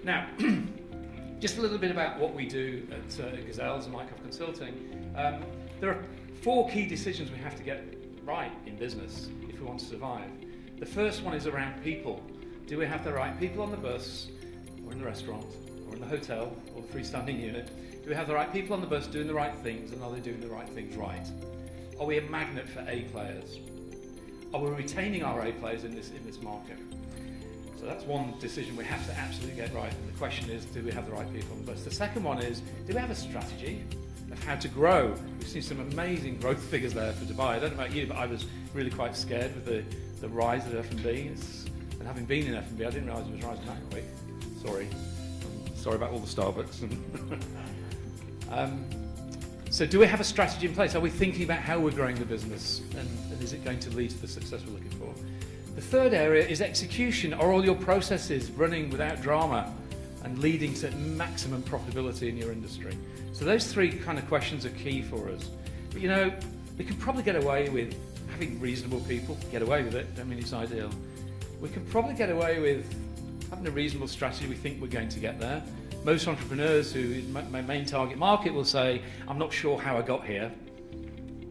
Now, just a little bit about what we do at Gazelles and Mycoff Consulting. There are 4 key decisions we have to get right in business if we want to survive. The first one is around people. Do we have the right people on the bus, or in the restaurant, or in the hotel, or the freestanding unit? Do we have the right people on the bus doing the right things, and are they doing the right things right? Are we a magnet for A players? Are we retaining our A players in this market? So that's one decision we have to absolutely get right. And the question is, do we have the right people on the bus? The second one is, do we have a strategy of how to grow? We've seen some amazing growth figures there for Dubai. I don't know about you, but I was really quite scared with the rise of F&B. And having been in F&B, I didn't realise it was rising that quick. Sorry about all the Starbucks. So do we have a strategy in place? Are we thinking about how we're growing the business? And is it going to lead to the success we're looking for? The third area is execution. Are all your processes running without drama and leading to maximum profitability in your industry? So those 3 kind of questions are key for us. But you know, we can probably get away with having reasonable people, get away with it, don't mean it's ideal. We can probably get away with having a reasonable strategy, we think we're going to get there. Most entrepreneurs who in my main target market will say, I'm not sure how I got here,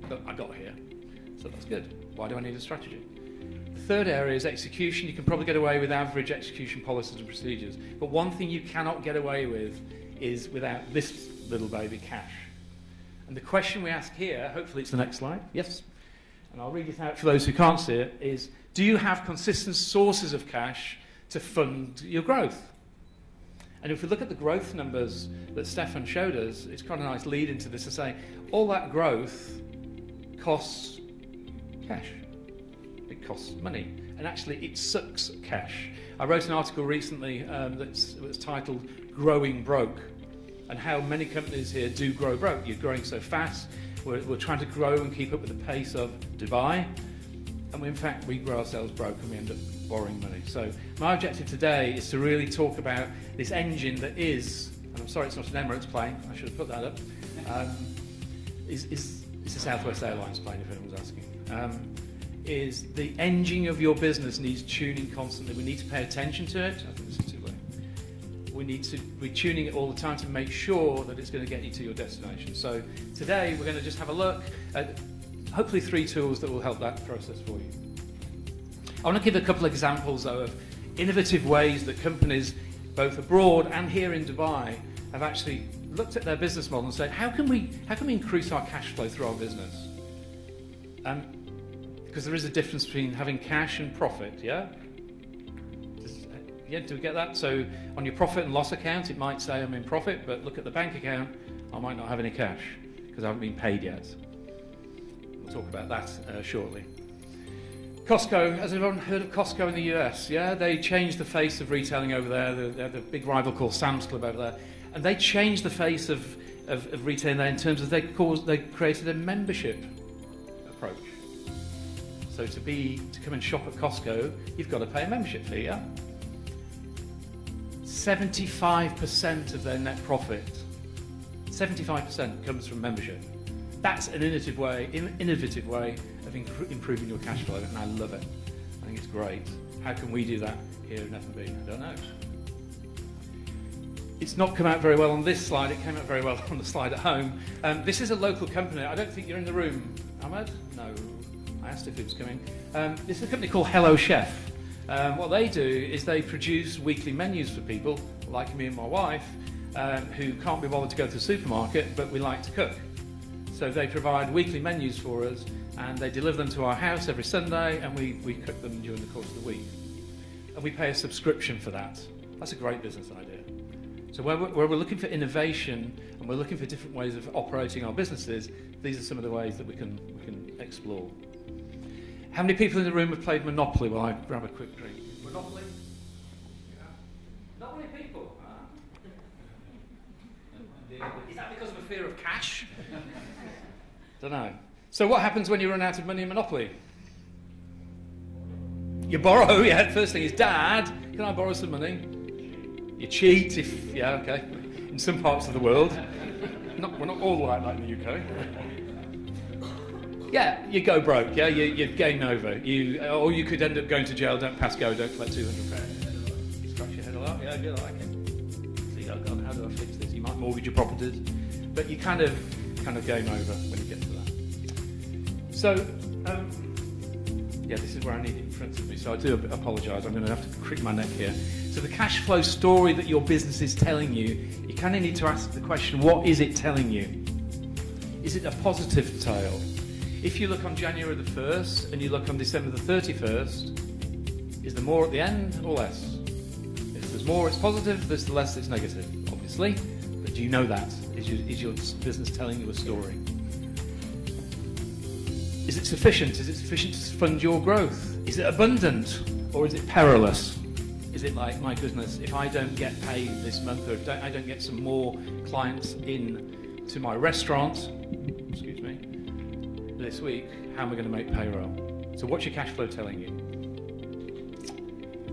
but I got here. So that's good. Why do I need a strategy? The third area is execution. You can probably get away with average execution policies and procedures. But one thing you cannot get away with is without this little baby, cash. And the question we ask here, hopefully it's the next slide, yes, and I'll read it out for those who can't see it, is do you have consistent sources of cash to fund your growth? And if we look at the growth numbers that Stefan showed us, it's quite a nice lead into this to say all that growth costs cash. It costs money. And actually it sucks cash. I wrote an article recently that was titled Growing Broke, and how many companies here do grow broke. You're growing so fast, we're trying to grow and keep up with the pace of Dubai, and in fact we grow ourselves broke and we end up borrowing money. So my objective today is to really talk about this engine that is, and I'm sorry it's not an Emirates plane, I should have put that up, it's a Southwest Airlines plane if anyone's asking. Is the engine of your business needs tuning constantly. We need to pay attention to it. I think this is too late. We need to be tuning it all the time to make sure that it's going to get you to your destination. So today we're going to just have a look at hopefully 3 tools that will help that process for you. I want to give a couple of examples though of innovative ways that companies both abroad and here in Dubai have actually looked at their business model and said, how can we increase our cash flow through our business? Because there is a difference between having cash and profit, yeah? Yeah, do we get that? So on your profit and loss account, it might say I'm in profit, but look at the bank account, I might not have any cash because I haven't been paid yet. We'll talk about that shortly. Costco, has anyone heard of Costco in the US? Yeah, they changed the face of retailing over there. They have a big rival called Sam's Club over there. And they changed the face of retailing there in terms of they created a membership approach. So to come and shop at Costco, you've got to pay a membership fee, yeah? 75% of their net profit, 75% comes from membership. That's an innovative way of improving your cash flow, and I love it. I think it's great. How can we do that here in F&B? I don't know. It's not come out very well on this slide. It came out very well on the slide at home. This is a local company. I don't think you're in the room, Ahmed? No. I asked if he was coming. This is a company called Hello Chef. What they do is they produce weekly menus for people, like me and my wife, who can't be bothered to go to the supermarket, but we like to cook. So they provide weekly menus for us, and they deliver them to our house every Sunday, and we cook them during the course of the week. And we pay a subscription for that. That's a great business idea. So where we're looking for innovation, and we're looking for different ways of operating our businesses, these are some of the ways that we can explore. How many people in the room have played Monopoly while I grab a quick drink? Monopoly? Yeah. Not many people. Is that because of a fear of cash? Don't know. So what happens when you run out of money in Monopoly? You borrow, yeah. First thing is, Dad, can I borrow some money? You cheat if, yeah, okay. In some parts of the world. We're not all like that in the UK. Yeah, you go broke, yeah, you game over. Or you could end up going to jail, don't pass go, don't collect £200. Scratch your head a lot, yeah, I do like it. oh God, how do I fix this? You might mortgage your properties, but you kind of game over when you get to that. So, yeah, this is where I need it in front of me, so I do apologise. I'm going to have to crick my neck here. So the cash flow story that your business is telling you, you kind of need to ask the question, what is it telling you? Is it a positive tale? If you look on January the 1st and you look on December the 31st, is there more at the end or less? If there's more, it's positive. If there's less, it's negative, obviously. But do you know that? Is your business telling you a story? Is it sufficient? Is it sufficient to fund your growth? Is it abundant or is it perilous? Is it like, my goodness, if I don't get paid this month or if I don't get some more clients in to my restaurant, excuse me, this week, how am I going to make payroll? So what's your cash flow telling you?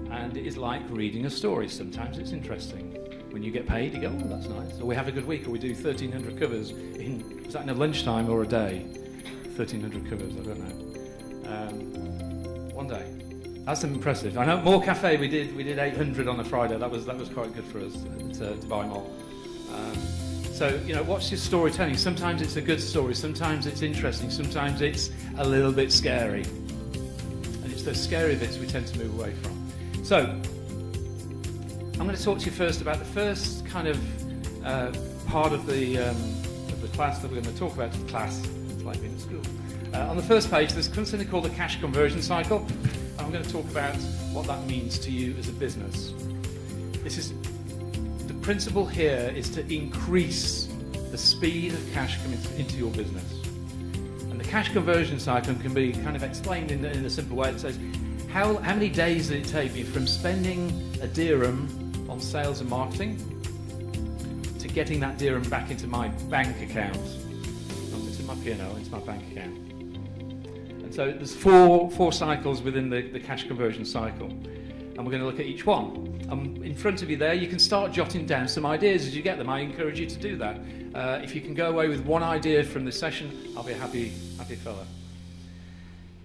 And it is like reading a story. Sometimes it's interesting. When you get paid, you go, oh, that's nice. Or we have a good week, or we do 1,300 covers in, was that in a lunchtime or a day? 1,300 covers, I don't know. One day. That's impressive. I know More Cafe, we did 800 on a Friday. That was quite good for us to buy more. So, you know, what's your storytelling? Sometimes it's a good story, sometimes it's interesting, sometimes it's a little bit scary. And it's those scary bits we tend to move away from. So, I'm going to talk to you first about the first kind of part of the class that we're going to talk about. Class, it's like being at school. On the first page, there's something called the cash conversion cycle. I'm going to talk about what that means to you as a business. The principle here is to increase the speed of cash coming into your business. And the cash conversion cycle can be kind of explained in a simple way. It says, how many days did it take me from spending a dirham on sales and marketing to getting that dirham back into my bank account? Not into my P&L, into my bank account. And so there's four cycles within the cash conversion cycle. And we're going to look at each one. In front of you there, you can start jotting down some ideas as you get them. I encourage you to do that. If you can go away with one idea from this session, I'll be a happy fella.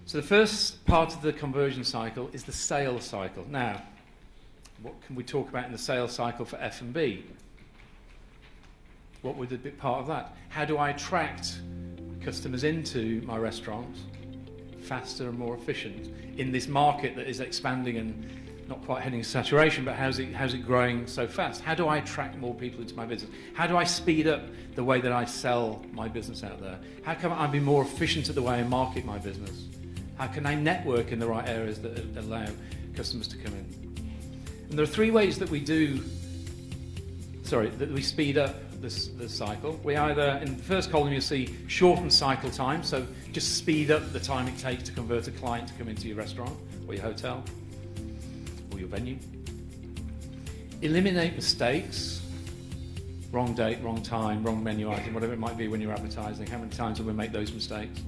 So the first part of the conversion cycle is the sales cycle. Now, what can we talk about in the sales cycle for F&B? What would be part of that? How do I attract customers into my restaurant faster and more efficient in this market that is expanding and not quite heading to saturation, but how's it growing so fast? How do I attract more people into my business? How do I speed up the way that I sell my business out there? How can I be more efficient at the way I market my business? How can I network in the right areas that allow customers to come in? And there are three ways that we speed up this cycle. We either, in the first column you'll see shorten cycle time, so just speed up the time it takes to convert a client to come into your restaurant or your hotel or your venue. Eliminate mistakes, wrong date, wrong time, wrong menu item, whatever it might be when you're advertising. How many times will we make those mistakes?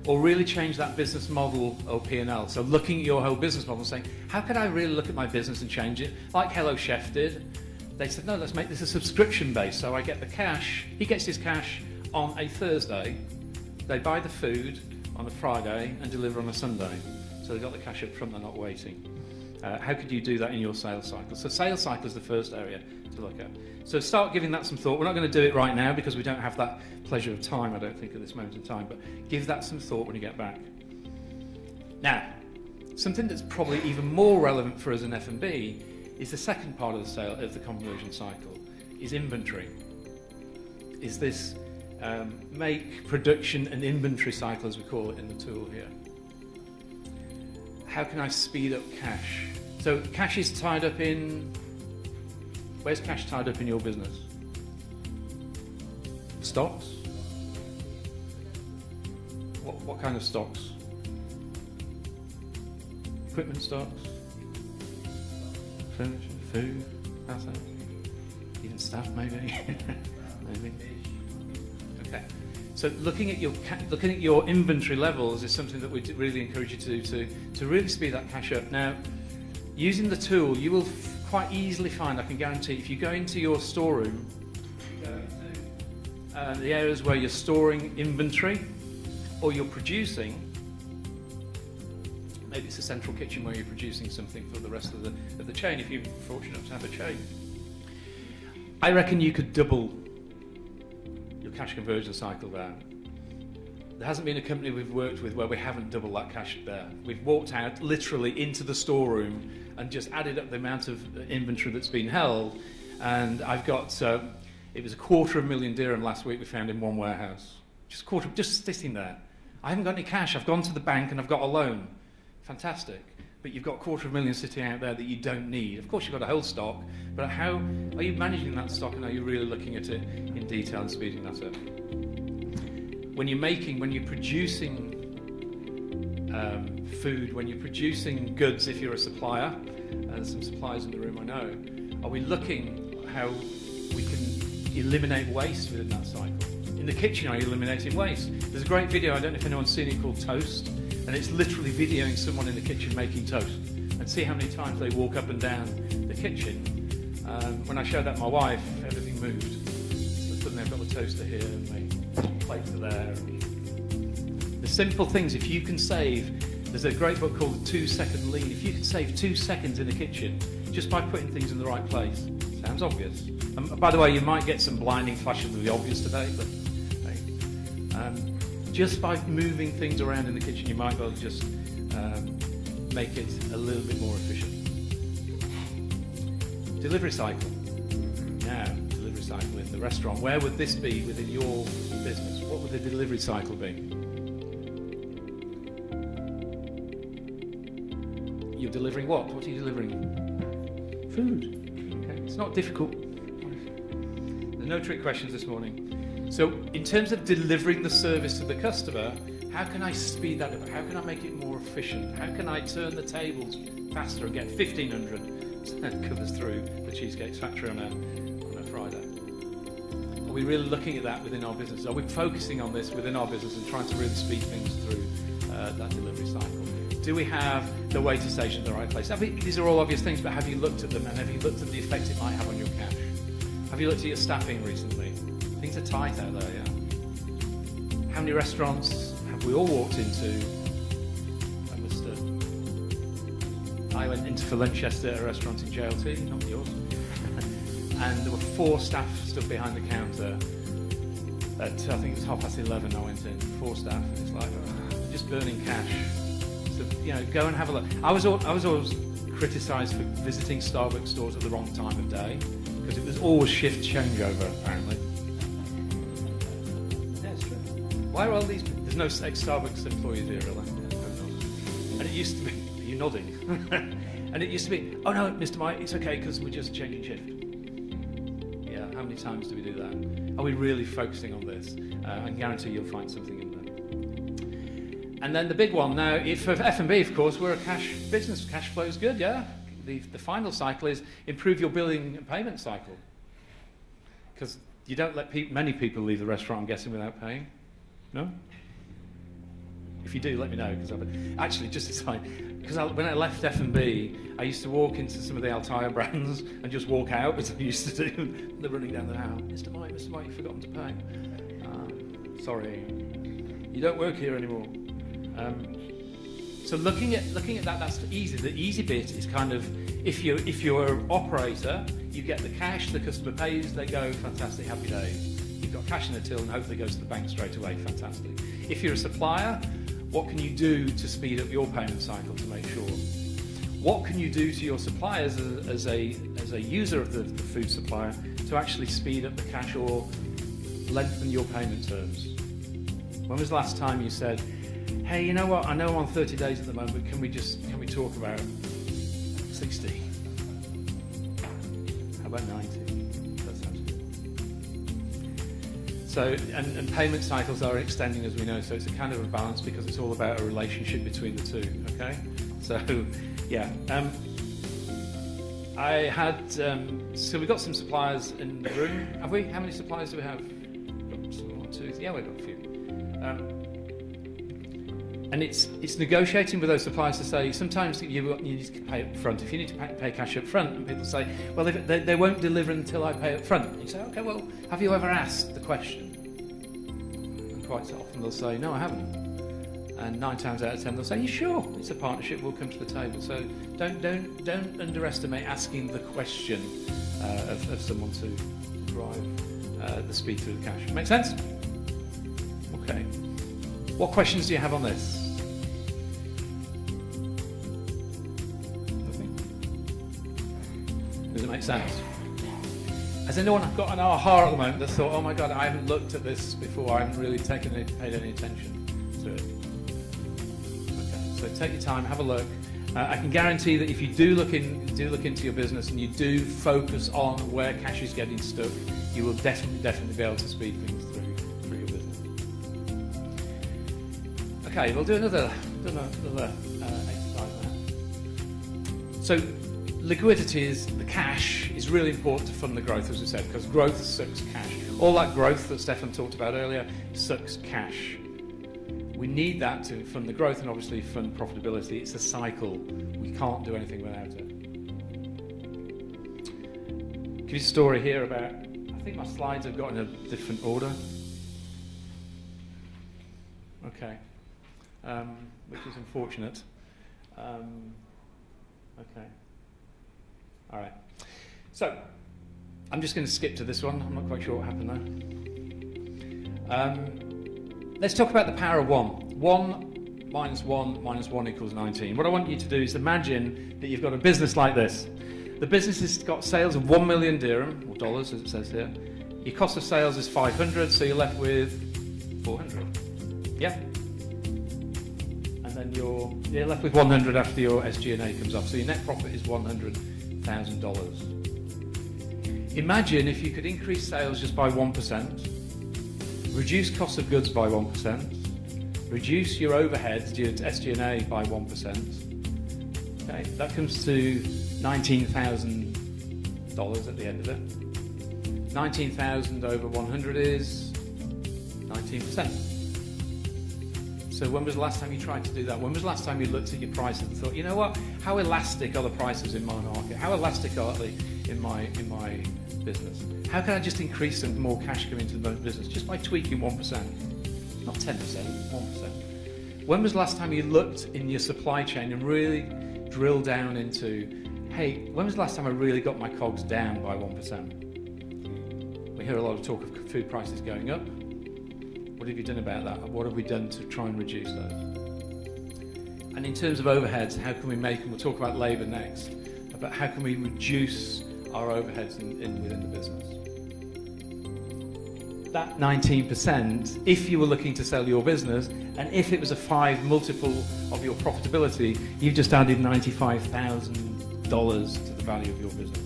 Or really change that business model or P&L. So looking at your whole business model and saying, how can I really look at my business and change it? Like Hello Chef did. They said, no, let's make this a subscription base. So I get the cash, he gets his cash on a Thursday. They buy the food on a Friday and deliver on a Sunday. So they got the cash up front, they're not waiting. How could you do that in your sales cycle? So sales cycle is the first area to look at. So start giving that some thought. We're not going to do it right now because we don't have that pleasure of time, I don't think, at this moment in time, but give that some thought when you get back. Now, something that's probably even more relevant for us in F&B is the second part of the conversion cycle, is inventory. Is this make, production and inventory cycle, as we call it in the tool here. How can I speed up cash? So cash is tied up in, where's cash tied up in your business? Stocks? What kind of stocks? Equipment stocks? Furniture, food, assets, even staff maybe. Maybe. Okay. So looking at your inventory levels is something that we really encourage you to do to really speed that cash up. Now, using the tool, you will quite easily find, I can guarantee, if you go into your storeroom, go into the areas where you're storing inventory or you're producing. Maybe it's a central kitchen where you're producing something for the rest of the chain, if you're fortunate enough to have a chain. I reckon you could double your cash conversion cycle there. There hasn't been a company we've worked with where we haven't doubled that cash there. We've walked out literally into the storeroom and just added up the amount of inventory that's been held. And I've got, it was 250,000 dirham last week we found in one warehouse. Just sitting there. I haven't got any cash. I've gone to the bank and I've got a loan. Fantastic. But you've got 250,000 sitting out there that you don't need. Of course you've got to hold stock, but how are you managing that stock, and are you really looking at it in detail and speeding that up? When you're producing food, when you're producing goods, if you're a supplier, and there's some suppliers in the room I know, are we looking how we can eliminate waste within that cycle? In the kitchen, are you eliminating waste? There's a great video, I don't know if anyone's seen it, called Toast, and it's literally videoing someone in the kitchen making toast, and see how many times they walk up and down the kitchen. When I showed that to my wife, everything moved. So suddenly I've got the toaster here and my plates are there. The simple things, if you can save, there's a great book called 2 Second Lean. If you can save 2 seconds in the kitchen just by putting things in the right place, sounds obvious. By the way, you might get some blinding flashes of the obvious today, but hey, just by moving things around in the kitchen, you might be able to just make it a little bit more efficient. Delivery cycle. Now, delivery cycle in the restaurant. Where would this be within your business? What would the delivery cycle be? You're delivering what? What are you delivering? Food. Okay, it's not difficult. There's no trick questions this morning. So, in terms of delivering the service to the customer, how can I speed that up? How can I make it more efficient? How can I turn the tables faster and get 1,500 covers through the Cheesecake Factory on a Friday? Are we really looking at that within our business? Are we focusing on this within our business and trying to really speed things through that delivery cycle? Do we have the waiter station in the right place? These are all obvious things, but have you looked at them, and have you looked at the effect it might have on your cash? Have you looked at your staffing recently? Things are tight out there, yeah. How many restaurants have we all walked into? I went into for Lunchester at a restaurant in JLT, not yours, and there were 4 staff stood behind the counter at, I think it was 11:30 I went in, 4 staff, and it's like, just burning cash. So, you know, go and have a look. I was always criticised for visiting Starbucks stores at the wrong time of day, because it was always shift changeover, apparently. Yeah, it's true. Why are all these, there's no ex-Starbucks employees here, really? And it used to be, you're nodding. And it used to be, oh no, Mr. Mike, it's okay because we're just changing shift. Yeah, how many times do we do that? Are we really focusing on this? I guarantee you'll find something in there. And then the big one now, for F&B, of course, we're a cash business. Cash flow is good, yeah? The final cycle is improve your billing and payment cycle. Because you don't let many people leave the restaurant, I'm guessing, without paying. No? If you do, let me know, because actually, just aside, because when I left F&B, I used to walk into some of the Altair brands and just walk out, as I used to do. They're running down the aisle. Mr. Mike, you've forgotten to pay. Sorry, you don't work here anymore. So looking at that, that's easy. The easy bit is kind of, if you're an operator, you get the cash, the customer pays, they go, fantastic, happy days. You've got cash in the till and hopefully goes to the bank straight away, fantastic. If you're a supplier, what can you do to speed up your payment cycle to make sure? What can you do to your suppliers as a user of the food supplier to actually speed up the cash or lengthen your payment terms? When was the last time you said, hey, you know what, I know I'm on 30 days at the moment, but can we talk about 60? How about 90? That sounds good. So, and payment cycles are extending, as we know, so it's a kind of a balance because it's all about a relationship between the two, okay? So, yeah. I had, so we've got some suppliers in the room, have we? How many suppliers do we have? One, two, yeah, we've got a few. And it's negotiating with those suppliers to say, sometimes you need to pay up front. If you need to pay cash up front, and people say, well, they won't deliver until I pay up front. And you say, okay, well, have you ever asked the question? And quite often they'll say, no, I haven't. And 9 times out of 10 they'll say, "You sure? It's a partnership. We'll come to the table." So don't underestimate asking the question of someone to drive the speed through the cash. Make sense? Okay. What questions do you have on this? Nothing? Does it make sense? Has anyone got an aha at the moment that thought, "Oh my God, I haven't looked at this before. I haven't really paid any attention to it"? So take your time, have a look. I can guarantee that if you do look into your business and you do focus on where cash is getting stuck, you will definitely be able to speed things through your business. Okay, we'll do another exercise now. So liquidity is the cash is really important to fund the growth, as we said, because growth sucks cash. All that growth that Stefan talked about earlier sucks cash. We need that to fund the growth and obviously fund profitability. It's a cycle. We can't do anything without it. Give you a story here about, I think my slides have got in a different order. Okay. Which is unfortunate. Okay. All right. So, I'm just going to skip to this one. I'm not quite sure what happened there. Let's talk about the power of 1. 1 minus 1 minus 1 equals 19. What I want you to do is imagine that you've got a business like this. The business has got sales of 1 million dirham, or dollars as it says here. Your cost of sales is 500, so you're left with 400. Yeah? And then you're left with 100 after your SG&A comes off. So your net profit is $100,000. Imagine if you could increase sales just by 1%, reduce cost of goods by 1%, reduce your overheads, your SG&A by 1%. Okay, that comes to $19,000 at the end of it. 19,000 over 100 is 19%. So when was the last time you tried to do that? When was the last time you looked at your prices and thought, you know what, how elastic are the prices in my market? How elastic are they in my business? How can I just increase some more cash coming into the business just by tweaking 1%? Not 10%, 1%. When was the last time you looked in your supply chain and really drilled down into, hey, when was the last time I really got my COGS down by 1%? We hear a lot of talk of food prices going up. What have you done about that? What have we done to try and reduce those? And in terms of overheads, how can we make, and we'll talk about labour next, but how can we reduce our overheads within the business? That 19%, if you were looking to sell your business, and if it was a 5 multiple of your profitability, you've just added $95,000 to the value of your business.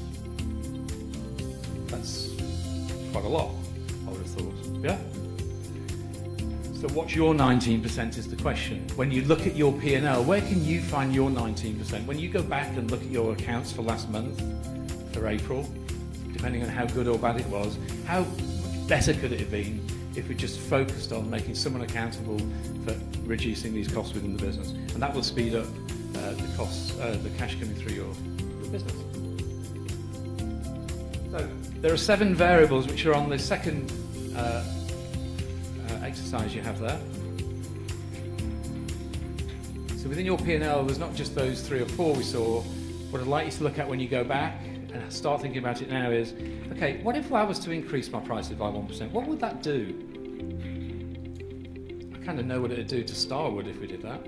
That's quite a lot, I would have thought. Yeah? So what's your 19% is the question. When you look at your P&L, where can you find your 19%? When you go back and look at your accounts for last month, for April, depending on how good or bad it was, how better could it have been if we just focused on making someone accountable for reducing these costs within the business? And that will speed up the costs, the cash coming through your business. So there are 7 variables which are on the second exercise you have there. So within your P&L, there's not just those 3 or 4 we saw. What I'd like you to look at when you go back and start thinking about it now is, okay, what if I was to increase my prices by 1%? What would that do? I kind of know what it would do to Starwood if we did that.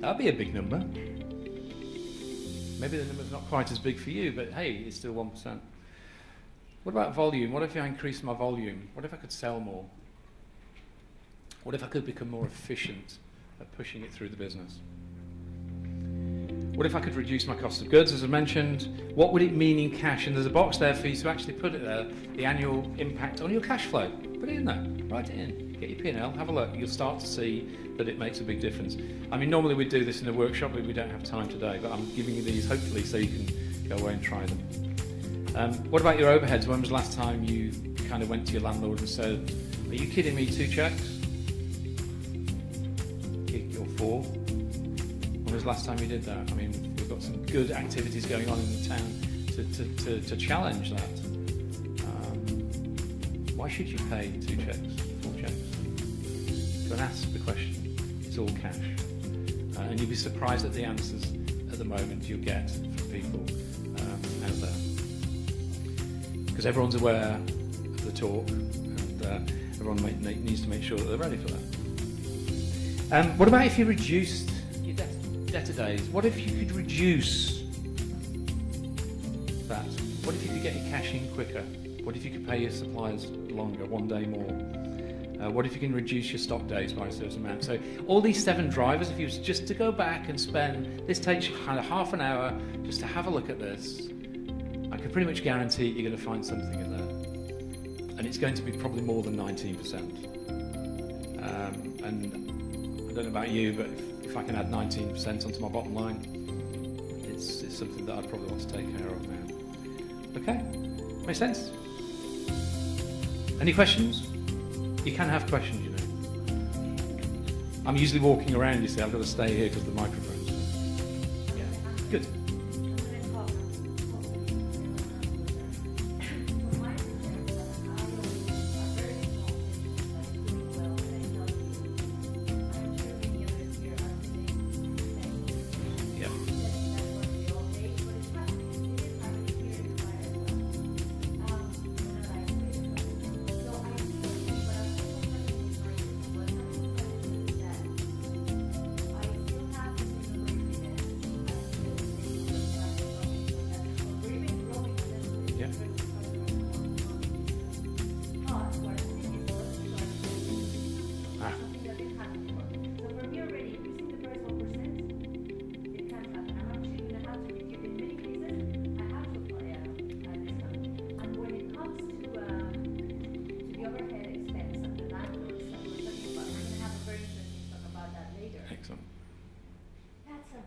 That would be a big number. Maybe the number's not quite as big for you, but hey, it's still 1%. What about volume? What if I increased my volume? What if I could sell more? What if I could become more efficient at pushing it through the business? What if I could reduce my cost of goods, as I mentioned? What would it mean in cash? And there's a box there for you to actually put it there, the annual impact on your cash flow. Put it in there, write it in, get your P&L, have a look. You'll start to see that it makes a big difference. I mean, normally we'd do this in a workshop, but we don't have time today, but I'm giving you these hopefully so you can go away and try them. What about your overheads? When was the last time you kind of went to your landlord and said, are you kidding me, 2 checks? Or 4? When was the last time you did that? I mean, we've got some good activities going on in the town to challenge that. Why should you pay 2 checks, 4 checks? Go and ask the question. it's all cash. And you'll be surprised at the answers at the moment you'll get from people out there. Because everyone's aware of the talk, and everyone needs to make sure that they're ready for that. What about if you reduced your debtor days? What if you could reduce that? What if you could get your cash in quicker? What if you could pay your suppliers longer, one day more? What if you can reduce your stock days by a certain amount? So all these 7 drivers, if you was just to go back and spend, this takes you kind of half an hour just to have a look at this, I can pretty much guarantee you're going to find something in there. And it's going to be probably more than 19%. And I don't know about you, but if I can add 19% onto my bottom line, it's something that I'd probably want to take care of now. Okay? Makes sense? Any questions? You can have questions, you know. I'm usually walking around, you see. I've got to stay here because of the microphones. Yeah. Good.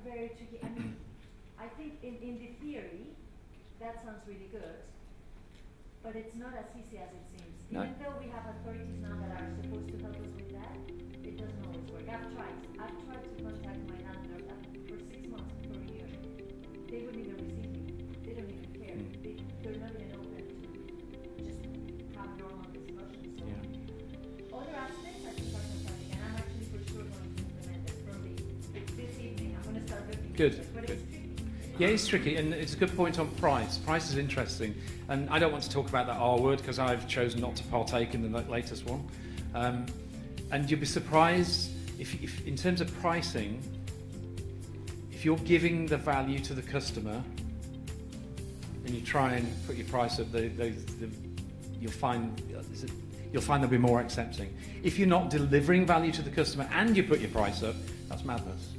Very tricky. I mean, I think in the theory, that sounds really good, but it's not as easy as it seems. No. Even though we have authorities now that are supposed to help us with that, it doesn't always work. I've tried to contact my landlord for 6 months, for a year. They wouldn't even receive me. They don't even care. They're not even open to just have normal discussions. So other aspects I think are fantastic, and I'm actually for sure going to implement it probably this evening. I'm going to start looking. Good. But Good. it's tricky. Yeah, it's tricky, and it's a good point on price. Price is interesting, and I don't want to talk about that R word because I've chosen not to partake in the latest one. And you'll be surprised if in terms of pricing, if you're giving the value to the customer and you try and put your price up, you'll find they'll be more accepting. If you're not delivering value to the customer and you put your price up, that's madness.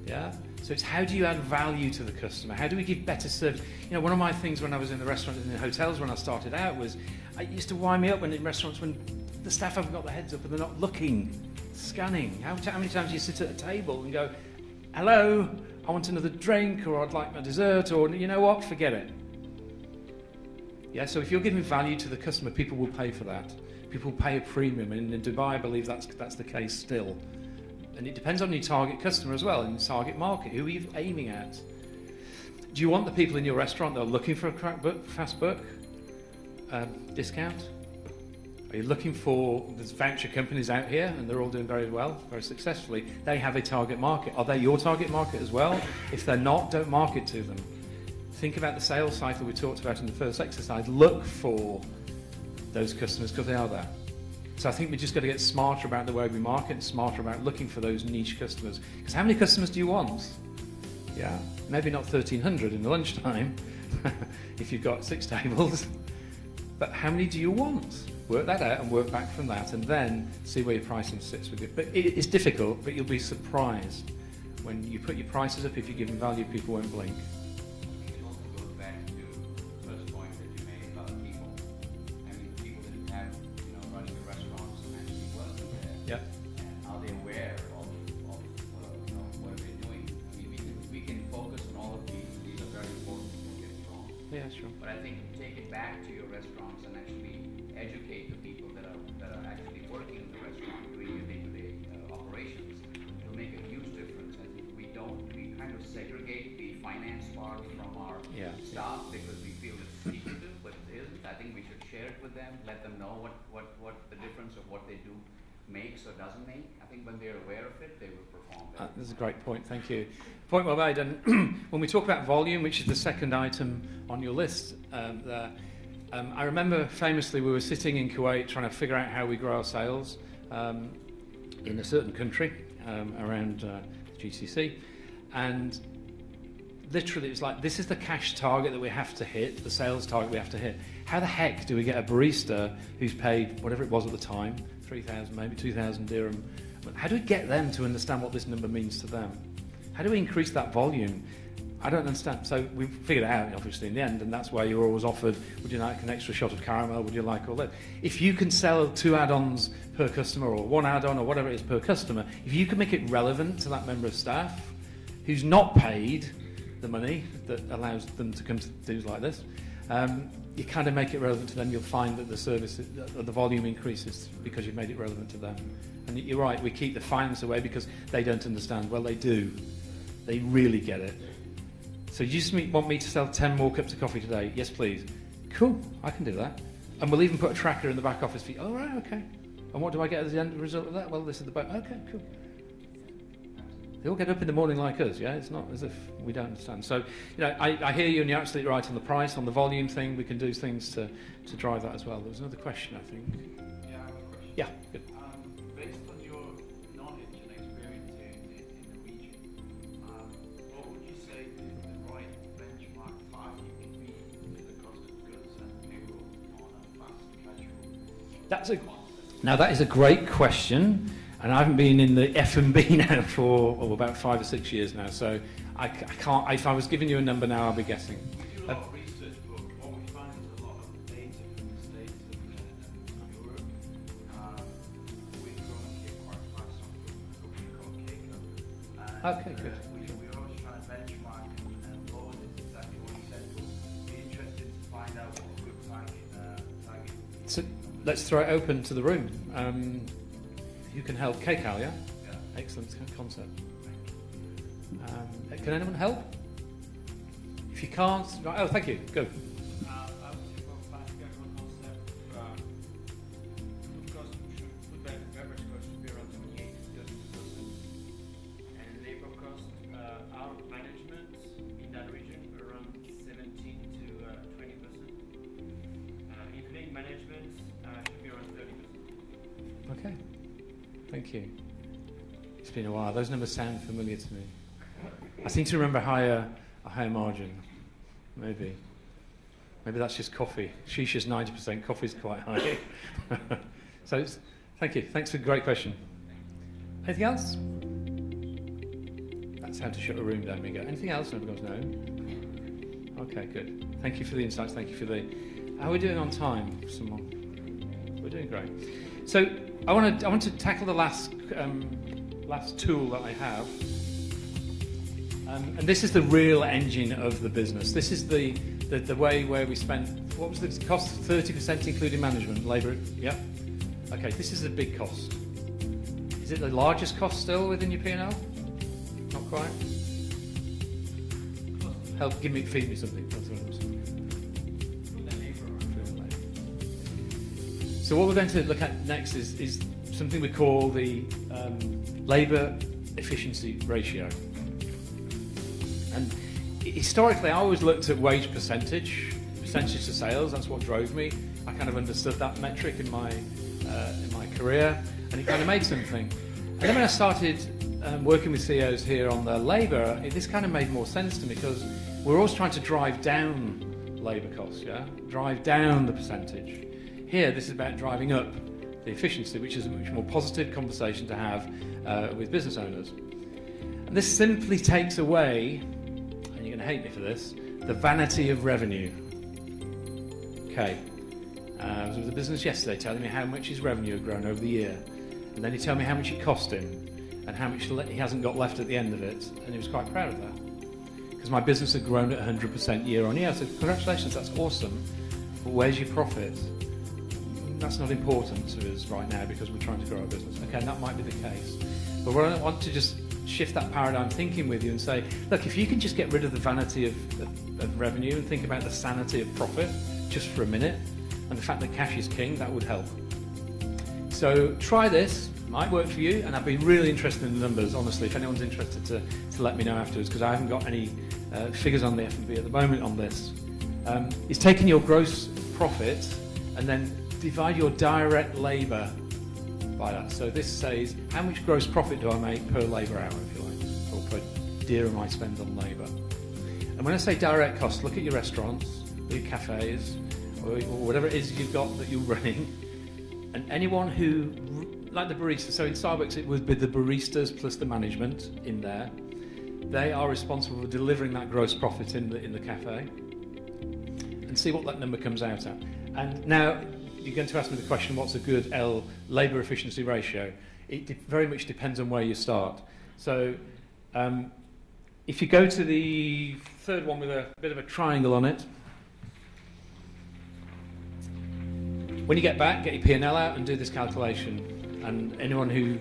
Yeah. So it's how do you add value to the customer? How do we give better service? You know, one of my things when I was in the restaurant and in the hotels when I started out was, it used to wind me up when in restaurants when the staff haven't got their heads up and they're not looking, scanning. How many times do you sit at a table and go, hello, I want another drink, or I'd like my dessert, or you know what, forget it. Yeah, so if you're giving value to the customer, people will pay for that. People will pay a premium, and in Dubai I believe that's the case still. And it depends on your target customer as well, and your target market. Who are you aiming at? Do you want the people in your restaurant that are looking for a fast book discount? Are you looking for, there's voucher companies out here, and they're all doing very well, very successfully. They have a target market. Are they your target market as well? If they're not, don't market to them. Think about the sales cycle we talked about in the first exercise. Look for those customers because they are there. So I think we just got to get smarter about the way we market and smarter about looking for those niche customers. Because how many customers do you want? Yeah, maybe not 1,300 in the lunchtime if you've got 6 tables. But how many do you want? Work that out and work back from that, and then see where your pricing sits with you. But it's difficult, but you'll be surprised when you put your prices up. If you're giving value, people won't blink. It also goes back to the first point that you made about people. I mean, people that you have, running the restaurants and actually working there. Yeah. And are they aware of what they're doing? I mean, we can focus on all of these. These are very important. Don't get me wrong. Yeah, sure. But I think take it back to your restaurants and actually educate the people that are actually working in the restaurant, doing your day-to-day operations. It'll make a huge difference. I think we kind of segregate the finance part from our staff because we feel it's secretive, but it isn't. I think we should share it with them, let them know what the difference of what they do makes or doesn't make. I think when they're aware of it, they will perform better. That's a great point, thank you. Point well made. And when we talk about volume, which is the second item on your list there, I remember famously we were sitting in Kuwait trying to figure out how we grow our sales in a certain country around GCC, and literally it was like, this is the cash target that we have to hit, the sales target we have to hit. How the heck do we get a barista who's paid whatever it was at the time, 3,000, maybe 2,000 dirham, how do we get them to understand what this number means to them? How do we increase that volume? I don't understand. So we figured it out, obviously, in the end, and that's why you're always offered, would you like an extra shot of caramel, would you like all that? If you can sell 2 add-ons per customer, or 1 add-on, or whatever it is per customer, if you can make it relevant to that member of staff who's not paid the money that allows them to come to things like this, you kind of make it relevant to them, you'll find that the service, the volume increases because you've made it relevant to them. And you're right, we keep the finance away because they don't understand. Well, they do. They really get it. So you just want me to sell 10 more cups of coffee today? Yes, please. Cool, I can do that. And we'll even put a tracker in the back office for you. Oh, right, okay. And what do I get as the end result of that? Well, this is the back. Okay, cool. They all get up in the morning like us, yeah? It's not as if we don't understand. So, you know, I hear you, and you're absolutely right on the price, on the volume thing. We can do things to drive that as well. There was another question, I think. Yeah, I have a question. Yeah, good. Based on your knowledge and experience in the region, what would you say is the right benchmark target would be for the cost of goods and payroll on a fast casual? Now that is a great question, and I haven't been in the F&B now for about 5 or 6 years now, so I can't. If I was giving you a number now, I'll be guessing. We do a lot of research, but what we find is a lot of data from the States and Europe. We've grown here quite fast on a company called Keiko. Okay, good. We're always trying to benchmark and lower this, exactly what you said, but be interested to find out what a good target. So let's throw it open to the room. You can help. KCAL, yeah? Yeah. Excellent concept. Can anyone help? If you can't, right, oh, thank you. Go. I would say for fast casual concept, food cost food and beverage cost should be around 28 to 30%, and labor cost, our management in that region around 17 to 20%. Including management should be around 30%. Okay. Thank you. It's been a while. Those numbers sound familiar to me. I seem to remember a higher margin. Maybe that's just coffee. Shisha's 90%. Coffee's quite high. So, thank you. Thanks for a great question. Anything else? That's how to shut a room down, Migo. Anything else? Nobody goes no. Okay, good. Thank you for the insights. Thank you for the. How are we doing on time? Someone. We're doing great. So I want to tackle the last tool that I have, and this is the real engine of the business. This is the way where we spend. What was the cost? 30% including management, labour. Yep. Okay, this is a big cost. Is it the largest cost still within your P&L? Not quite. Feed me something. That's what I'm saying. So what we're going to look at next is something we call the labour efficiency ratio. And historically, I always looked at wage percentage to sales. That's what drove me. I kind of understood that metric in my career, and it kind of made something. And then when I started working with CEOs here on the labour, this kind of made more sense to me because we're always trying to drive down labour costs, yeah, drive down the percentage. Here, this is about driving up the efficiency, which is a much more positive conversation to have with business owners. And this simply takes away, and you're going to hate me for this, the vanity of revenue. Okay. I was with the business yesterday telling me how much his revenue had grown over the year. And then he told me how much it cost him and how much he hasn't got left at the end of it. And he was quite proud of that. Because my business had grown at 100% year on year. So congratulations, that's awesome. But where's your profit? That's not important to us right now because we're trying to grow our business. Okay, and that might be the case. But what I want to just shift that paradigm thinking with you and say, look, if you can just get rid of the vanity of revenue and think about the sanity of profit just for a minute, and the fact that cash is king, that would help. So try this, might work for you, and I've been really interested in the numbers, honestly, if anyone's interested to let me know afterwards, because I haven't got any figures on the F&B at the moment on this. It's taking your gross profit and then divide your direct labour by that. So this says, how much gross profit do I make per labour hour, if you like, or per dirham I spend on labour. And when I say direct costs, look at your restaurants, or your cafes, or whatever it is you've got that you're running, and anyone who, like the barista, so in Starbucks it would be the baristas plus the management in there. They are responsible for delivering that gross profit in the cafe, and see what that number comes out at. And now you're going to ask me the question, what's a good labour efficiency ratio? It very much depends on where you start. So if you go to the third one with a bit of a triangle on it, when you get back, get your P&L out and do this calculation. And anyone who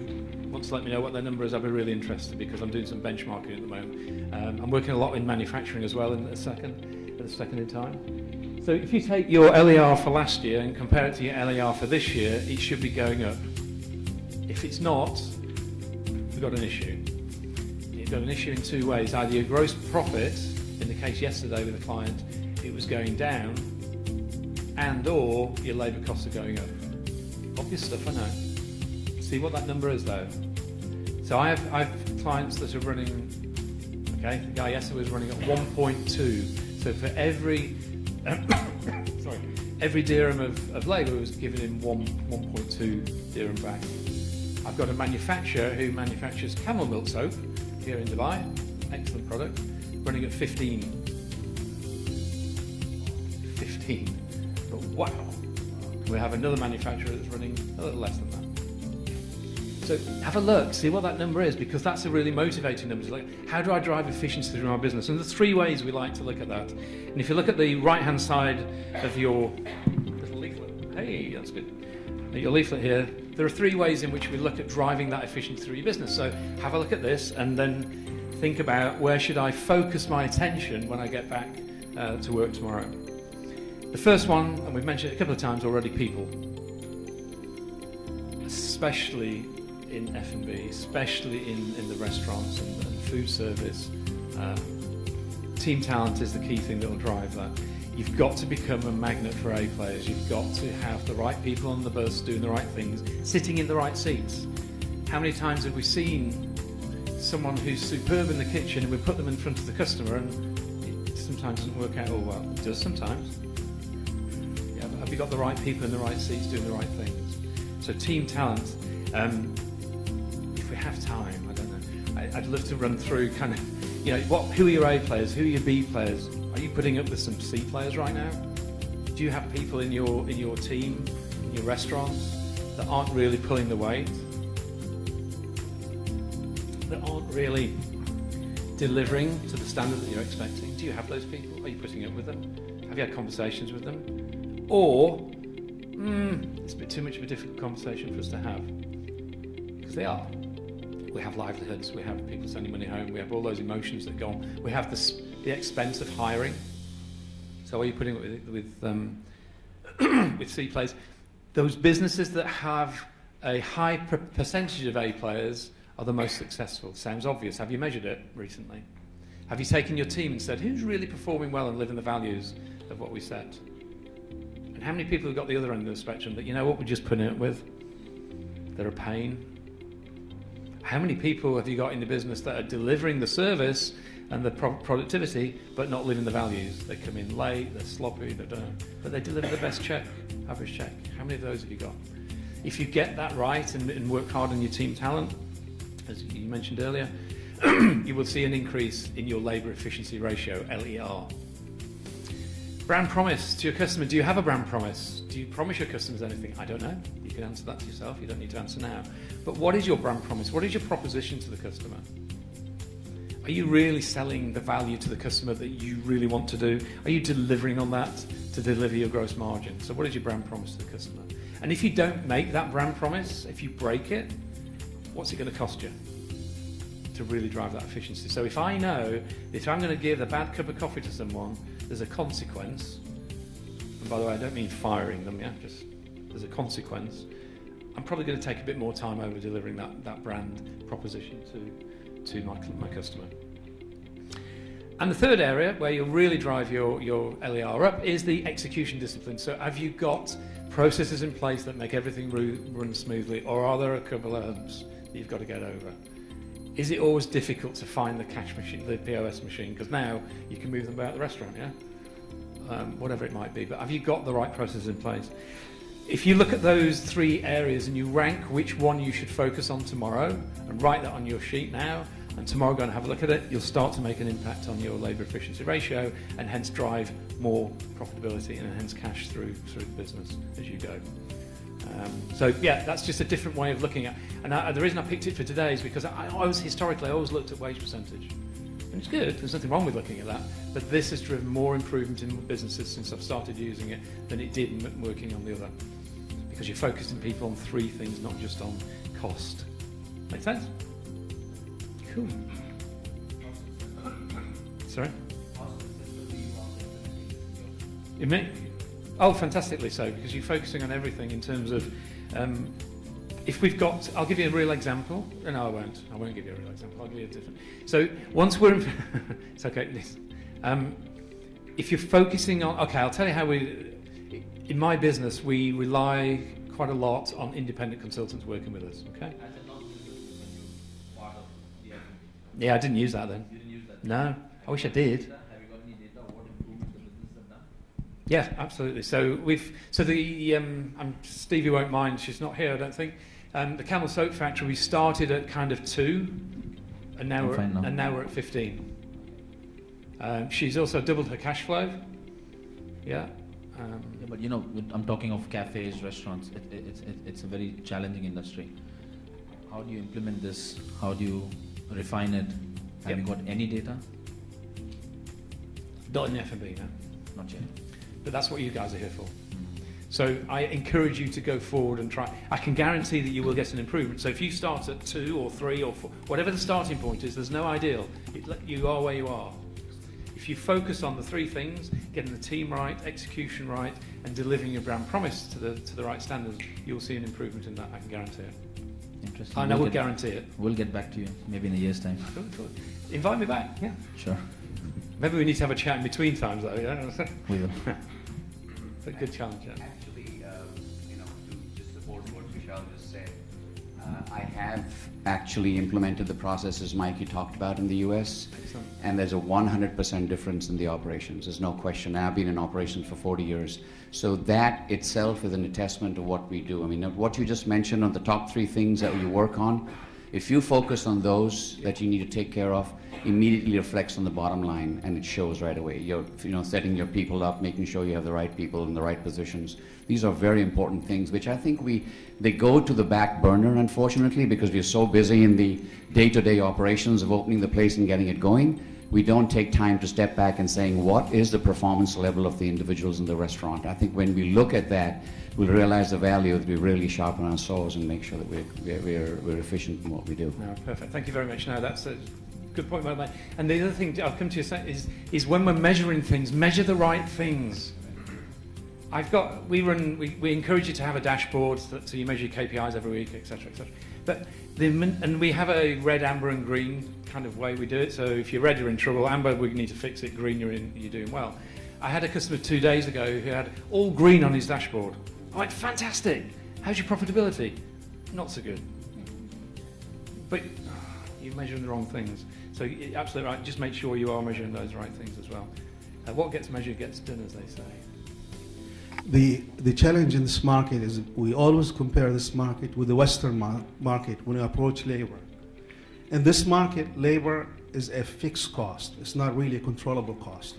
wants to let me know what their number is, I'll be really interested, because I'm doing some benchmarking at the moment. I'm working a lot in manufacturing as well at the second in time. So if you take your LER for last year and compare it to your LER for this year, it should be going up. If it's not, we've got an issue. You've got an issue in two ways. Either your gross profit, in the case yesterday with a client, it was going down, and or your labour costs are going up. Obvious stuff, I know. See what that number is though. So I have clients that are running, okay, the guy yesterday was running at 1.2. So for every every dirham of labour was giving him 1.2 dirham back. I've got a manufacturer who manufactures camel milk soap here in Dubai, excellent product, running at 15. 15. But wow, we have another manufacturer that's running a little less than that. So have a look, see what that number is, because that's a really motivating number. Like, how do I drive efficiency through my business? And there's three ways we like to look at that. And if you look at the right-hand side of your little leaflet, hey, that's good. Your leaflet here, there are three ways in which we look at driving that efficiency through your business. So have a look at this and then think about, where should I focus my attention when I get back to work tomorrow? The first one, and we've mentioned it a couple of times already, people. Especially in F&B, especially in the restaurants and food service. Team talent is the key thing that will drive that. You've got to become a magnet for A players. You've got to have the right people on the bus doing the right things, sitting in the right seats. How many times have we seen someone who's superb in the kitchen and we put them in front of the customer and it sometimes doesn't work out all well? It does sometimes. Yeah, but have you got the right people in the right seats doing the right things? So team talent. If we have time, I don't know. I'd love to run through kind of, who are your A players? Who are your B players? Are you putting up with some C players right now? Do you have people in your team, in your restaurants, that aren't really pulling the weight? That aren't really delivering to the standard that you're expecting? Do you have those people? Are you putting up with them? Have you had conversations with them? Or, it's a bit too much of a difficult conversation for us to have. Because they are. We have livelihoods, we have people sending money home, we have all those emotions that go on. We have the expense of hiring. So are you putting it with C players? Those businesses that have a high percentage of A players are the most successful. Sounds obvious. Have you measured it recently? Have you taken your team and said, who's really performing well and living the values of what we set? And how many people have got the other end of the spectrum that, what we're just putting up with? They're a pain. How many people have you got in the business that are delivering the service and the productivity, but not living the values? They come in late, they're sloppy, but they deliver the best check, average check. How many of those have you got? If you get that right and work hard on your team talent, as you mentioned earlier, you will see an increase in your labour efficiency ratio, LER. Brand promise to your customer. Do you have a brand promise? Do you promise your customers anything? I don't know. You can answer that to yourself. You don't need to answer now. But what is your brand promise? What is your proposition to the customer? Are you really selling the value to the customer that you really want to do? Are you delivering on that to deliver your gross margin? So what is your brand promise to the customer? And if you don't make that brand promise, if you break it, what's it going to cost you to really drive that efficiency? So if I know if I'm going to give a bad cup of coffee to someone, there's a consequence. And by the way, I don't mean firing them, just there's a consequence. I'm probably going to take a bit more time over delivering that brand proposition to my customer. And the third area where you'll really drive your LER up is the execution discipline. So have you got processes in place that make everything run smoothly, or are there a couple of humps that you've got to get over? Is it always difficult to find the cash machine, the POS machine? Because now you can move them about the restaurant, yeah? Whatever it might be. But have you got the right processes in place? If you look at those three areas and you rank which one you should focus on tomorrow, and write that on your sheet now, and tomorrow go and have a look at it, you'll start to make an impact on your labour efficiency ratio, and hence drive more profitability and hence cash through the business as you go. So yeah, that's just a different way of looking at. And the reason I picked it for today is because I always looked at wage percentage, and it's good. There's nothing wrong with looking at that. But this has driven more improvement in businesses since I've started using it than it did working on the other, because you're focusing people on three things, not just on cost. Make sense? Cool. Sorry? You mean? Oh, fantastically so, because you're focusing on everything in terms of, if we've got, I'll give you a real example. No, I won't give you a real example, I'll give you a different. So once we're, it's okay, if you're focusing on, okay, I'll tell you how in my business, we rely quite a lot on independent consultants working with us, okay? Yeah, I didn't use that then. You didn't use that? No, I wish I did. Have you got any data on what improvements the business have done? Yeah, absolutely. So Stevie won't mind, she's not here, I don't think. The Camel Soap Factory, we started at kind of 2, and now we're at 15. She's also doubled her cash flow. Yeah. Yeah, but you know, I'm talking of cafes, restaurants. It's a very challenging industry. How do you implement this? How do you refine it? Have you got any data? Not in the F&B, no. Not yet. But that's what you guys are here for. So I encourage you to go forward and try. I can guarantee that you will get an improvement. So if you start at 2 or 3 or 4, whatever the starting point is, there's no ideal. You are where you are. If you focus on the three things, getting the team right, execution right, and delivering your brand promise to the right standards, you'll see an improvement in that, I can guarantee it. Interesting. And I would guarantee it. We'll get back to you, maybe in a year's time. Cool. Invite me back, yeah. Sure. Maybe we need to have a chat in between times, though. Yeah? We will. It's a good challenge, yeah. Actually, to just support what Vishal just said, I have actually implemented the processes Mike you talked about in the US. Excellent. And there's a 100% difference in the operations. There's no question. I've been in operations for 40 years. So that itself is an attestment of what we do. I mean, what you just mentioned on the top 3 things that you work on, if you focus on those that you need to take care of, immediately reflects on the bottom line, and it shows right away. You're setting your people up, making sure you have the right people in the right positions. These are very important things, which I think they go to the back burner, unfortunately, because we're so busy in the day-to-day operations of opening the place and getting it going. We don't take time to step back and saying, what is the performance level of the individuals in the restaurant? I think when we look at that, we'll realize the value that we really sharpen our saws and make sure that we're efficient in what we do. No, perfect. Thank you very much. No, that's a good point, by the way. And the other thing I'll come to you is when we're measuring things, measure the right things. We encourage you to have a dashboard so you measure your KPIs every week, etc., etc. But and we have a red, amber, and green kind of way we do it. So if you're red, you're in trouble. Amber, we need to fix it. Green, you're doing well. I had a customer 2 days ago who had all green on his dashboard. I'm like, fantastic. How's your profitability? Not so good. But you're measuring the wrong things. So you're absolutely right. Just make sure you are measuring those right things as well. What gets measured gets done, as they say. The challenge in this market is we always compare this market with the Western market when we approach labor. In this market, labor is a fixed cost. It's not really a controllable cost.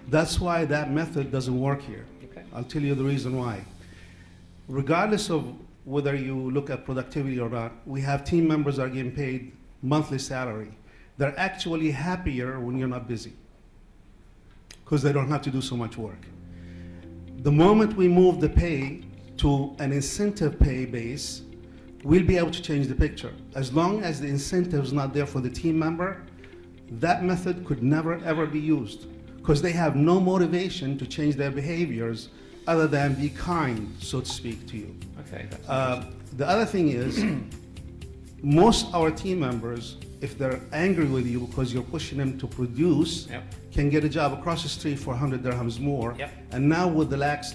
That's why that method doesn't work here. Okay. I'll tell you the reason why. Regardless of whether you look at productivity or not, we have team members that are getting paid monthly salary. They're actually happier when you're not busy because they don't have to do so much work. The moment we move the pay to an incentive pay base, we'll be able to change the picture. As long as the incentive is not there for the team member, that method could never ever be used because they have no motivation to change their behaviors other than be kind, so to speak, to you. Okay, that's The other thing is, most our team members, if they're angry with you because you're pushing them to produce, Yep. can get a job across the street for 100 dirhams more. Yep. And now with the lax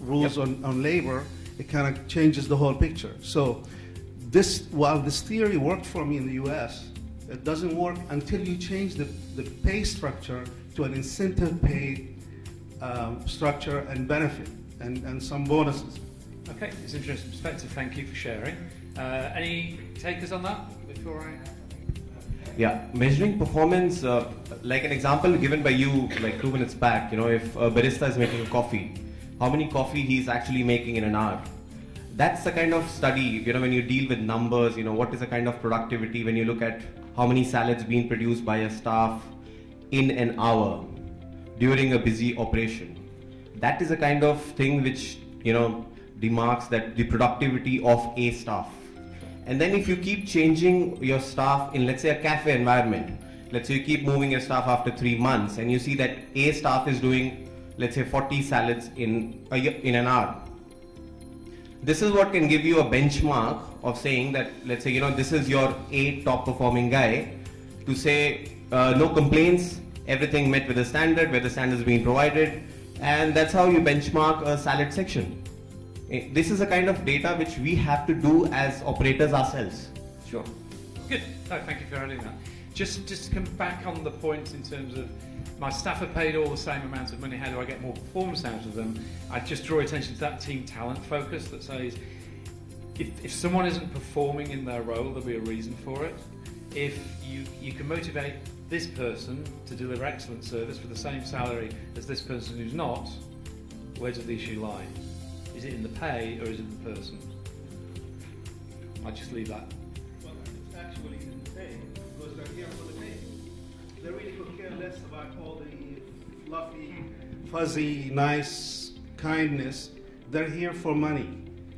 rules Yep. on labor, it kind of changes the whole picture. So this, while this theory worked for me in the US, it doesn't work until you change the pay structure to an incentive pay structure and benefit and some bonuses. Okay, it's an interesting perspective. Thank you for sharing. Any takers on that before I? Yeah, measuring performance, like an example given by you like 2 minutes back, if a barista is making coffee, how many coffee he's actually making in an hour. That's the kind of study, when you deal with numbers, what is the kind of productivity when you look at how many salads being produced by a staff in an hour during a busy operation. That is a kind of thing which, demarks that the productivity of a staff. And then if you keep changing your staff in, let's say, a cafe environment, let's say you keep moving your staff after 3 months and you see that a staff is doing, let's say, 40 salads in an hour. This is what can give you a benchmark of saying that, let's say, this is your A top performing guy, to say no complaints, everything met with the standard, where the standard is being provided, and that's how you benchmark a salad section. This is a kind of data which we have to do as operators ourselves. Sure. Good. No, thank you for adding that. Just to come back on the point in terms of my staff are paid all the same amount of money, how do I get more performance out of them? I just draw attention to that team talent focus that says if someone isn't performing in their role, there'll be a reason for it. If you can motivate this person to deliver excellent service for the same salary as this person who's not, where does the issue lie? Is it in the pay or is it in the person? I'll just leave that. Well, it's actually in the pay, because they're here for the pay. They really could care less about all the fluffy, fuzzy, nice kindness. They're here for money.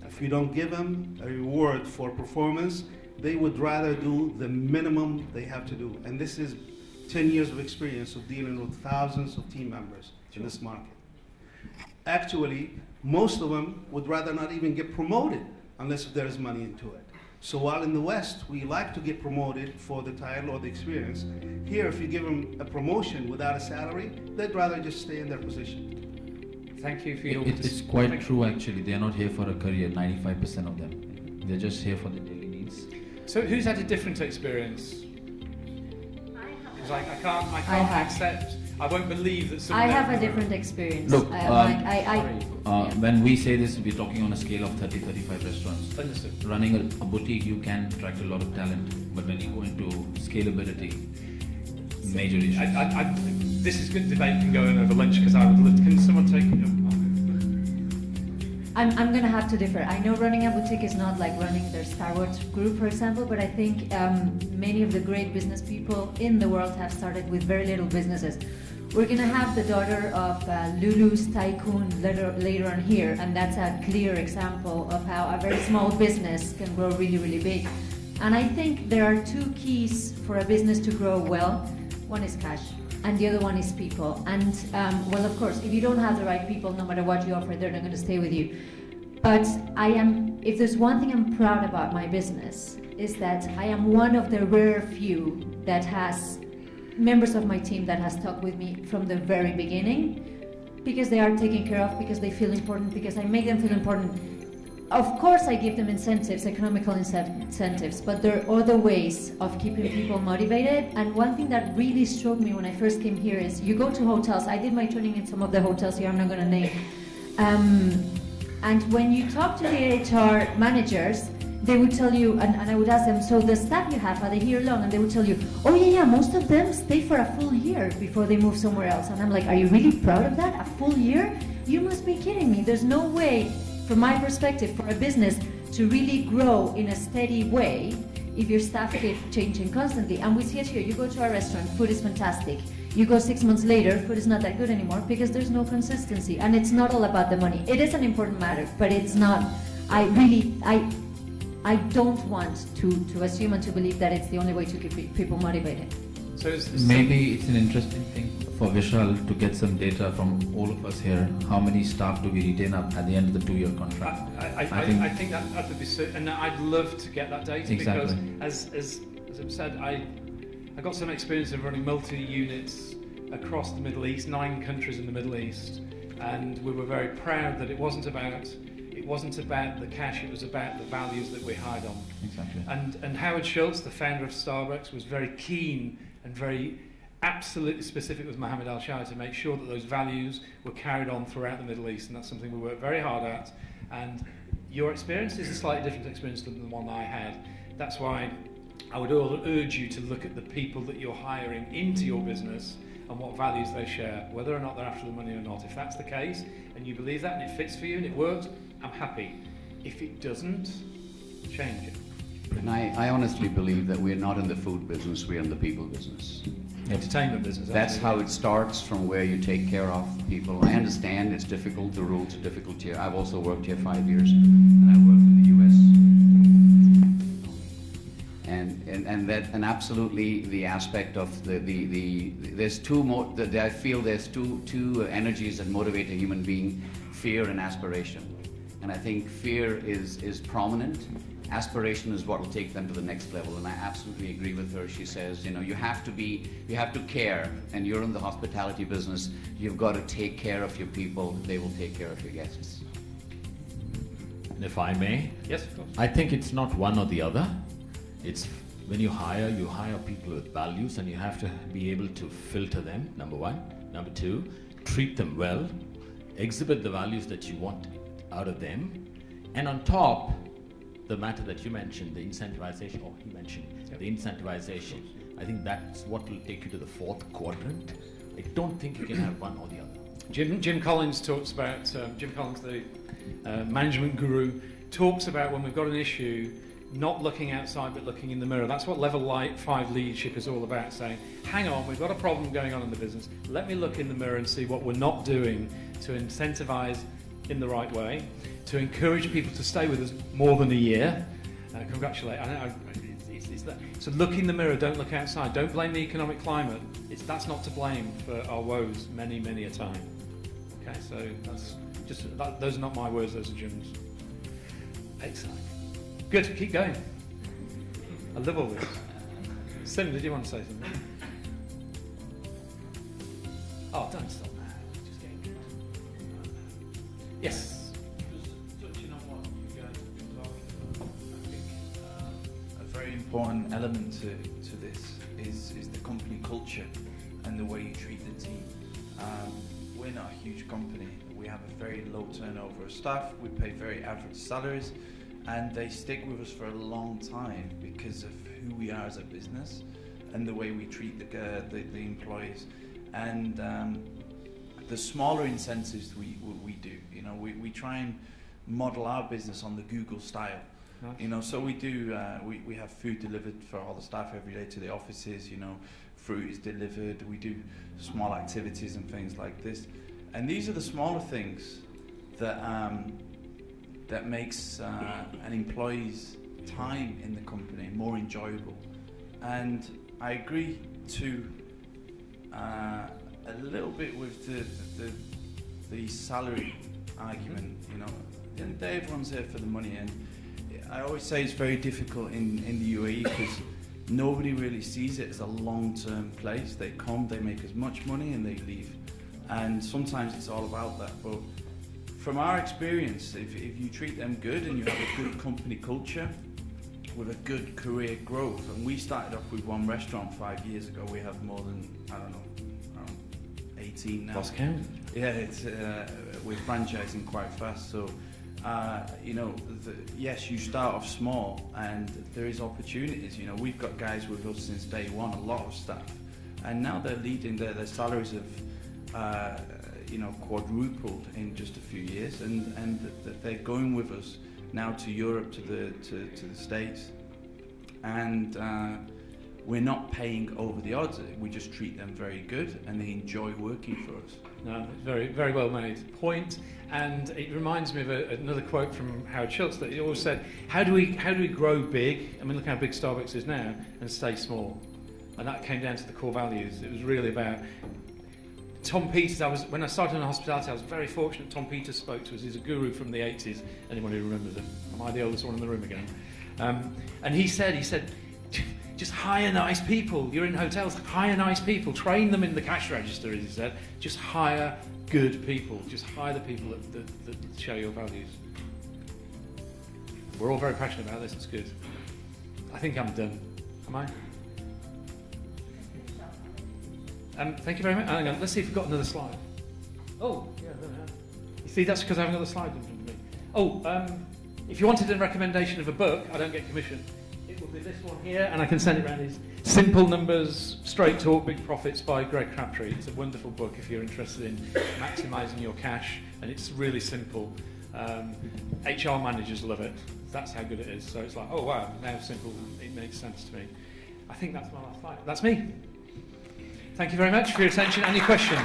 If you don't give them a reward for performance, they would rather do the minimum they have to do. And this is 10 years of experience of dealing with thousands of team members in this market. Actually, most of them would rather not even get promoted unless there is money into it. So while in the West, we like to get promoted for the title or the experience, here if you give them a promotion without a salary, they'd rather just stay in their position. Thank you for your... It's quite true actually. They are not here for a career, 95% of them. They're just here for the daily needs. So who's had a different experience? Because I can't accept, I won't believe that someone... I have a different experience. Look, Yeah. when we say this, we're talking on a scale of 30, 35 restaurants. Understood. Running a boutique, you can attract a lot of talent, but when you go into scalability, major issues. This is good debate can go in over lunch because I would love... Can someone take it? I'm going to have to differ. I know running a boutique is not like running their Star Wars group, for example, but I think many of the great business people in the world have started with very little businesses. We're going to have the daughter of Lulu's tycoon later on here, and that's a clear example of how a very small business can grow really, really big. And I think there are two keys for a business to grow well. One is cash, and the other one is people. And well, of course, if you don't have the right people, no matter what you offer, they're not going to stay with you. But if there's one thing I'm proud about my business, is that I am one of the rare few that has members of my team that has stuck with me from the very beginning, because they are taken care of, because they feel important, because I make them feel important. Of course I give them incentives, economical incentives, but there are other ways of keeping people motivated. And one thing that really struck me when I first came here is you go to hotels. I did my training in some of the hotels here, I'm not going to name. And when you talk to the HR managers, they would tell you, and I would ask them, so the staff you have, are they here long? And they would tell you, oh yeah, most of them stay for a full year before they move somewhere else. And I'm like, are you really proud of that? A full year? You must be kidding me. There's no way, from my perspective, for a business to really grow in a steady way if your staff keep changing constantly. And we see it here. You go to a restaurant, food is fantastic. You go 6 months later, food is not that good anymore because there's no consistency. And it's not all about the money. It is an important matter, but it's not. I don't want to assume and to believe that it's the only way to keep people motivated. So Maybe it's an interesting thing for Vishal to get some data from all of us here. How many staff do we retain up at the end of the 2-year contract? I think that would be so, and I'd love to get that data Exactly. because, as I've said, I got some experience of running multi-units across the Middle East, 9 countries in the Middle East, and we were very proud that it wasn't about the cash, it was about the values that we hired on. Exactly. And Howard Schultz, the founder of Starbucks, was very keen and very absolutely specific with Mohammed Al-Shai to make sure that those values were carried on throughout the Middle East, and that's something we worked very hard at. And your experience is a slightly different experience than the one I had. That's why I would urge you to look at the people that you're hiring into your business and what values they share, whether or not they're after the money or not. If that's the case, and you believe that, and it fits for you, and it works, I'm happy. If it doesn't, change it. And I honestly believe that we're not in the food business, we're in the people business. Entertainment business. That's absolutely. how it starts, from where you take care of people. I understand it's difficult, the rules are difficult here. I've also worked here 5 years, and I worked in the US. And absolutely the aspect of there's two more, I feel there's two energies that motivate a human being: fear and aspiration. And I think fear is prominent. Aspiration is what will take them to the next level, and I absolutely agree with her. She says, you know, you have to care, and you're in the hospitality business, you've got to take care of your people, they will take care of your guests. If I may? Yes, of course. I think it's not one or the other. It's when you hire people with values, and you have to be able to filter them, number one. Number two, treat them well, exhibit the values that you want out of them, and on top, the matter that you mentioned, the incentivization, or he mentioned, the incentivization, I think that's what will take you to the 4th quadrant. I don't think you can have one or the other. Jim Collins talks about, Jim Collins, the management guru, talks about when we've got an issue, not looking outside but looking in the mirror. That's what level 5 leadership is all about, saying, hang on, we've got a problem going on in the business, let me look in the mirror and see what we're not doing to incentivize in the right way, to encourage people to stay with us more than a year. Congratulate. It's that. So look in the mirror, don't look outside. Don't blame the economic climate. That's not to blame for our woes many, many a time. Okay, so that's just, those are not my words, those are Jim's. Excellent. Good, keep going. I love all this. Sim, did you want to say something? Oh, don't stop now. Just getting Yes. Just touching on what you guys have been talking about, I think a very important element to this is the company culture and the way you treat the team. We're not a huge company. We have a very low turnover of staff. We pay very average salaries, and they stick with us for a long time because of who we are as a business and the way we treat the employees. And the smaller incentives we do, you know, we try and model our business on the Google style. Nice. You know, so we do, we have food delivered for all the staff every day to the offices, you know, fruit is delivered, we do small activities and things like this. And these are the smaller things that that makes an employee's time in the company more enjoyable. And I agree to a little bit with the salary argument. You know, at the end of the day, everyone's there for the money, and I always say it's very difficult in the UAE because nobody really sees it as a long-term place. They come, they make as much money, and they leave. And sometimes it's all about that. But from our experience, if you treat them good and you have a good company culture with a good career growth, and we started off with one restaurant 5 years ago, we have more than, I don't know, around 18 now. Lost count. Yeah, it's, we're franchising quite fast. So, you know, yes, you start off small and there is opportunities. You know, we've got guys with us since day one, a lot of staff, and now they're leading, their salaries have, you know, quadrupled in just a few years, and they're going with us now to Europe, to the States, and we're not paying over the odds. We just treat them very good, and they enjoy working for us. No, very, very well made point. And it reminds me of another quote from Howard Schultz that he always said, how do we grow big? I mean, look how big Starbucks is now, and stay small. And that came down to the core values. It was really about Tom Peters. When I started in hospitality, I was very fortunate. Tom Peters spoke to us. He's a guru from the 80s. Anyone who remembers him? Am I the oldest one in the room again? And he said, just hire nice people. You're in hotels, hire nice people. Train them in the cash register, as he said. Just hire good people. Just hire the people that share your values. We're all very passionate about this. It's good. I think I'm done. Am I? Thank you very much. Hang on, let's see if we've got another slide. Oh, yeah, there we are. You see, that's because I haven't got the slide in front of me. Oh, if you wanted a recommendation of a book, I don't get commission. It will be this one here, and I can send it around. It's Simple Numbers, Straight Talk, Big Profits by Greg Crabtree. It's a wonderful book if you're interested in maximising your cash, and it's really simple. HR managers love it. That's how good it is. So it's like, oh wow, now simple, it makes sense to me. I think that's my last slide. That's me. Thank you very much for your attention. Any questions?